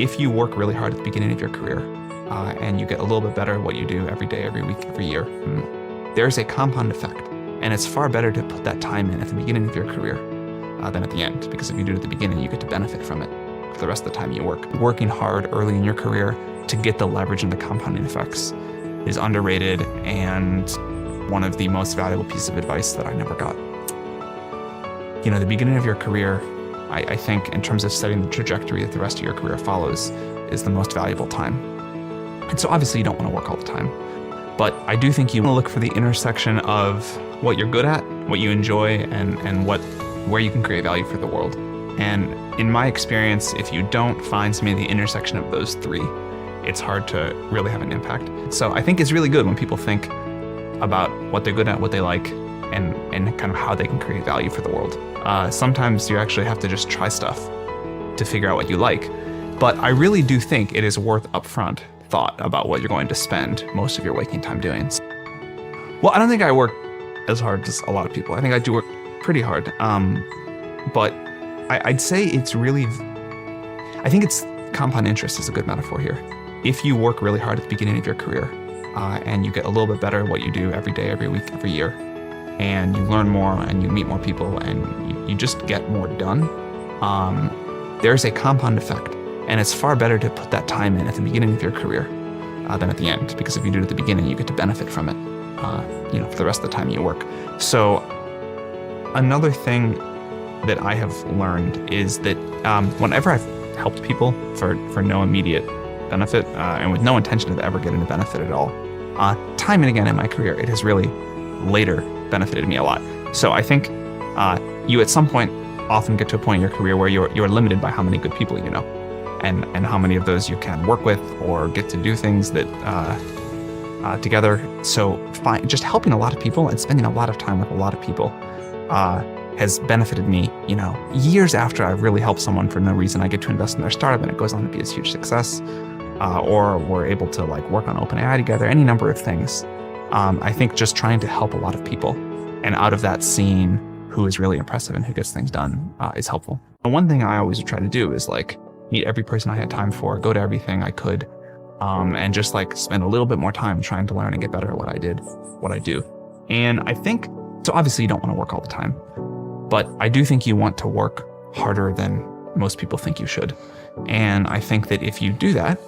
if you work really hard at the beginning of your career and you get a little bit better at what you do every day, every week, every year, there's a compound effect. And it's far better to put that time in at the beginning of your career than at the end, because if you do it at the beginning, you get to benefit from it for the rest of the time you work. Working hard early in your career to get the leverage and the compounding effects is underrated and one of the most valuable pieces of advice that I never got. The beginning of your career, I think, in terms of setting the trajectory that the rest of your career follows, is the most valuable time. And so obviously you don't want to work all the time, but I do think you want to look for the intersection of what you're good at, what you enjoy, and where you can create value for the world. And in my experience, if you don't find something at the intersection of those three, it's hard to really have an impact. So I think it's really good when people think about what they're good at, what they like, and kind of how they can create value for the world. Sometimes you actually have to just try stuff to figure out what you like. But I really do think it is worth upfront thought about what you're going to spend most of your waking time doing. Well, I don't think I work as hard as a lot of people. I think I do work pretty hard. But I'd say I think it's compound interest is a good metaphor here. If you work really hard at the beginning of your career and you get a little bit better at what you do every day, every week, every year, and you learn more and you meet more people and you just get more done, there's a compound effect. And it's far better to put that time in at the beginning of your career than at the end, because if you do it at the beginning, you get to benefit from it for the rest of the time you work. So another thing that I have learned is that whenever I've helped people for no immediate benefit and with no intention of ever getting a benefit at all, time and again in my career, it has really later benefited me a lot. So I think you at some point often get to a point in your career where you're limited by how many good people you know and how many of those you can work with or get to do things that together. So just helping a lot of people and spending a lot of time with a lot of people has benefited me, years after I've really helped someone for no reason. I get to invest in their startup and it goes on to be a huge success, or we're able to work on OpenAI together, any number of things. I think just trying to help a lot of people and out of that seeing who is really impressive and who gets things done is helpful. And one thing I always would try to do is meet every person I had time for, go to everything I could, and just spend a little bit more time trying to learn and get better at what I do. And I think, so obviously you don't want to work all the time, but I do think you want to work harder than most people think you should. And I think that if you do that,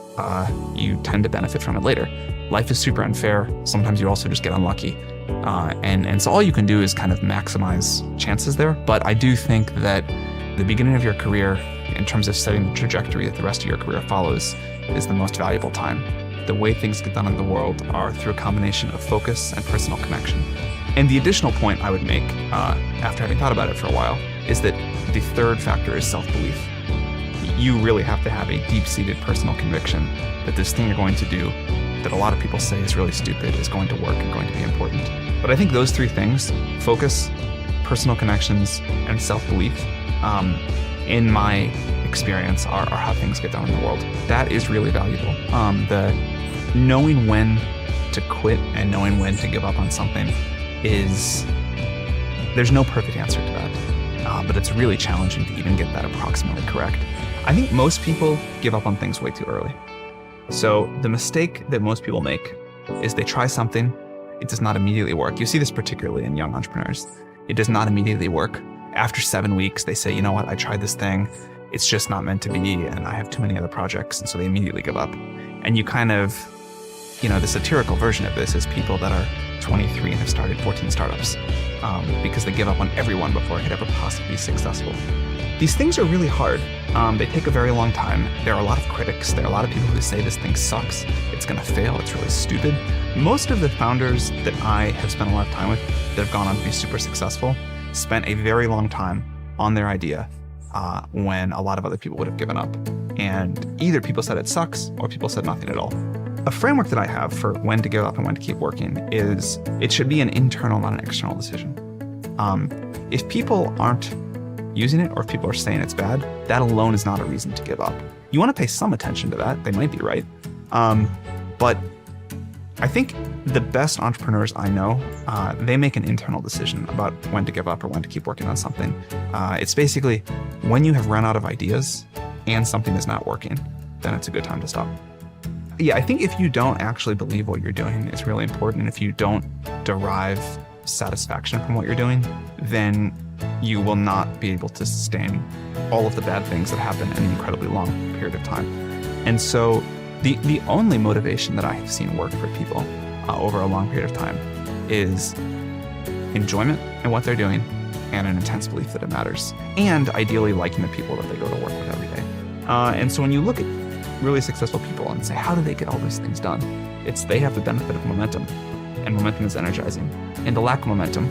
you tend to benefit from it later. Life is super unfair. Sometimes you also just get unlucky. And so all you can do is kind of maximize chances there. But I do think that the beginning of your career, in terms of setting the trajectory that the rest of your career follows, is the most valuable time. The way things get done in the world are through a combination of focus and personal connection. And the additional point I would make, after having thought about it for a while, is that the third factor is self-belief. You really have to have a deep-seated personal conviction that this thing you're going to do that a lot of people say is really stupid is going to work and going to be important. But I think those three things, focus, personal connections, and self-belief, in my experience, are how things get done in the world. That is really valuable. The knowing when to quit and knowing when to give up on something there's no perfect answer to that, but it's really challenging to even get that approximately correct. I think most people give up on things way too early. So the mistake that most people make is they try something, it does not immediately work. You see this particularly in young entrepreneurs. It does not immediately work. After 7 weeks, they say, you know what, I tried this thing, it's just not meant to be, and I have too many other projects, and so they immediately give up. And you kind of, the satirical version of this is people that are 23 and have started 14 startups because they give up on everyone before it could ever possibly be successful. These things are really hard. They take a very long time. There are a lot of critics. There are a lot of people who say this thing sucks. It's going to fail. It's really stupid. Most of the founders that I have spent a lot of time with that have gone on to be super successful spent a very long time on their idea when a lot of other people would have given up. And either people said it sucks or people said nothing at all. A framework that I have for when to give up and when to keep working is it should be an internal, not an external decision. If people aren't using it or if people are saying it's bad, that alone is not a reason to give up. You want to pay some attention to that. They might be right. But I think the best entrepreneurs I know, they make an internal decision about when to give up or when to keep working on something. It's basically when you have run out of ideas and something is not working, then it's a good time to stop. Yeah, I think if you don't actually believe what you're doing is really important, if you don't derive satisfaction from what you're doing, then you will not be able to sustain all of the bad things that happen in an incredibly long period of time. And so the only motivation that I have seen work for people over a long period of time is enjoyment in what they're doing and an intense belief that it matters, and ideally liking the people that they go to work with every day. And so when you look at really successful people and say, how do they get all these things done? It's they have the benefit of momentum, and momentum is energizing. And the lack of momentum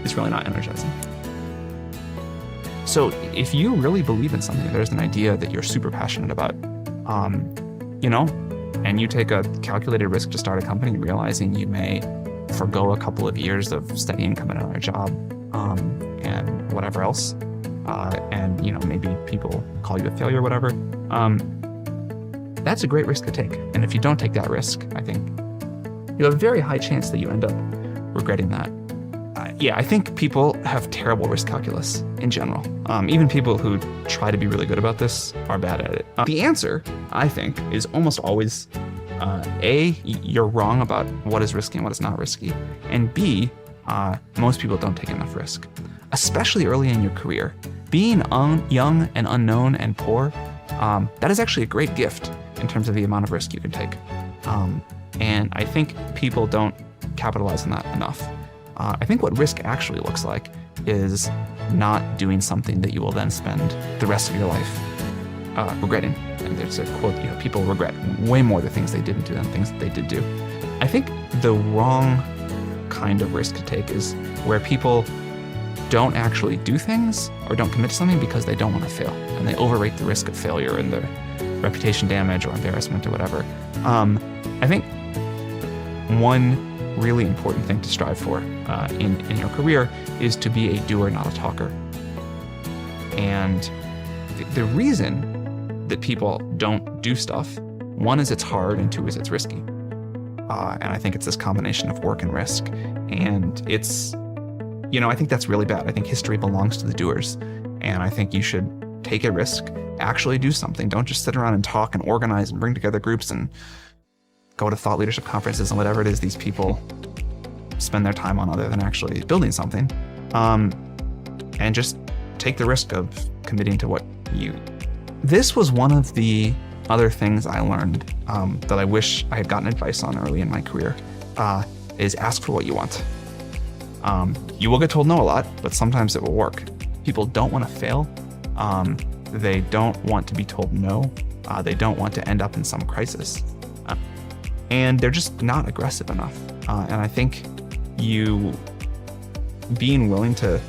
is really not energizing. So if you really believe in something, there's an idea that you're super passionate about, and you take a calculated risk to start a company, realizing you may forgo a couple of years of steady income in another job, and whatever else, and maybe people call you a failure or whatever, that's a great risk to take. And if you don't take that risk, I think you have a very high chance that you end up regretting that. I think people have terrible risk calculus in general. Even people who try to be really good about this are bad at it. The answer, I think, is almost always A, you're wrong about what is risky and what is not risky. And B, most people don't take enough risk, especially early in your career. Being young and unknown and poor, that is actually a great gift in terms of the amount of risk you can take. And I think people don't capitalize on that enough. I think what risk actually looks like is not doing something that you will then spend the rest of your life regretting. And there's a quote, people regret way more the things they didn't do than things that they did do. I think the wrong kind of risk to take is where people don't actually do things or don't commit to something because they don't want to fail. And they overrate the risk of failure and the reputation damage or embarrassment or whatever. I think one really important thing to strive for in your career is to be a doer, not a talker. And the reason that people don't do stuff, one is it's hard, and two is it's risky. And I think it's this combination of work and risk. And it's, I think that's really bad. I think history belongs to the doers. And I think you should take a risk, actually do something. Don't just sit around and talk and organize and bring together groups and go to thought leadership conferences and whatever it is these people spend their time on other than actually building something. And just take the risk of committing to what This was one of the other things I learned that I wish I had gotten advice on early in my career, is ask for what you want. You will get told no a lot, but sometimes it will work. People don't want to fail. They don't want to be told no. They don't want to end up in some crisis. And they're just not aggressive enough. And I think you being willing to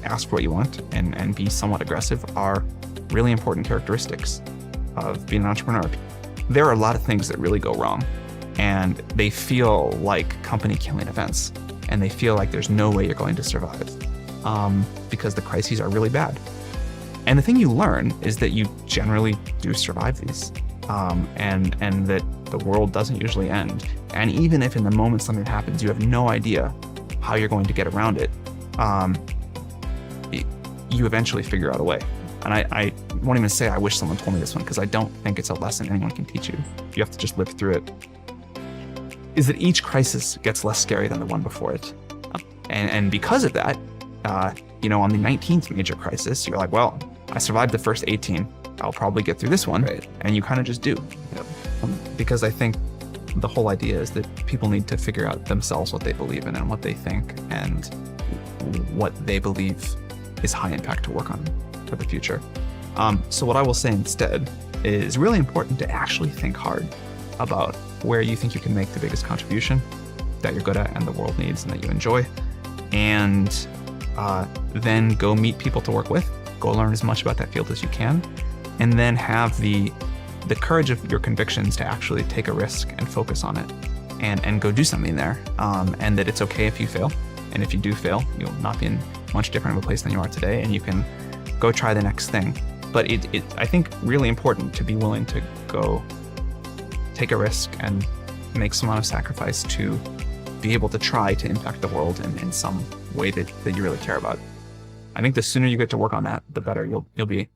ask for what you want and be somewhat aggressive are really important characteristics of being an entrepreneur. There are a lot of things that really go wrong, and they feel like company killing events, and they feel like there's no way you're going to survive because the crises are really bad. And the thing you learn is that you generally do survive these, and that the world doesn't usually end. And even if in the moment something happens, you have no idea how you're going to get around it, you eventually figure out a way. And I won't even say I wish someone told me this one, because I don't think it's a lesson anyone can teach you. You have to just live through it. Is that each crisis gets less scary than the one before it. And because of that, on the 19th major crisis, you're like, well, I survived the first 18. I'll probably get through this one. Right. And you kind of just do. Yep. Because I think the whole idea is that people need to figure out themselves what they believe in and what they think and what they believe is high impact to work on for the future. So what I will say instead is really important to actually think hard about where you think you can make the biggest contribution that you're good at and the world needs and that you enjoy. And then go meet people to work with, go learn as much about that field as you can, and then have the courage of your convictions to actually take a risk and focus on it and go do something there. And that it's okay if you fail. And if you do fail, you'll not be in much different of a place than you are today, and you can go try the next thing. But I think really important to be willing to go take a risk and make some amount of sacrifice to be able to try to impact the world in some way that you really care about. I think the sooner you get to work on that, the better you'll be.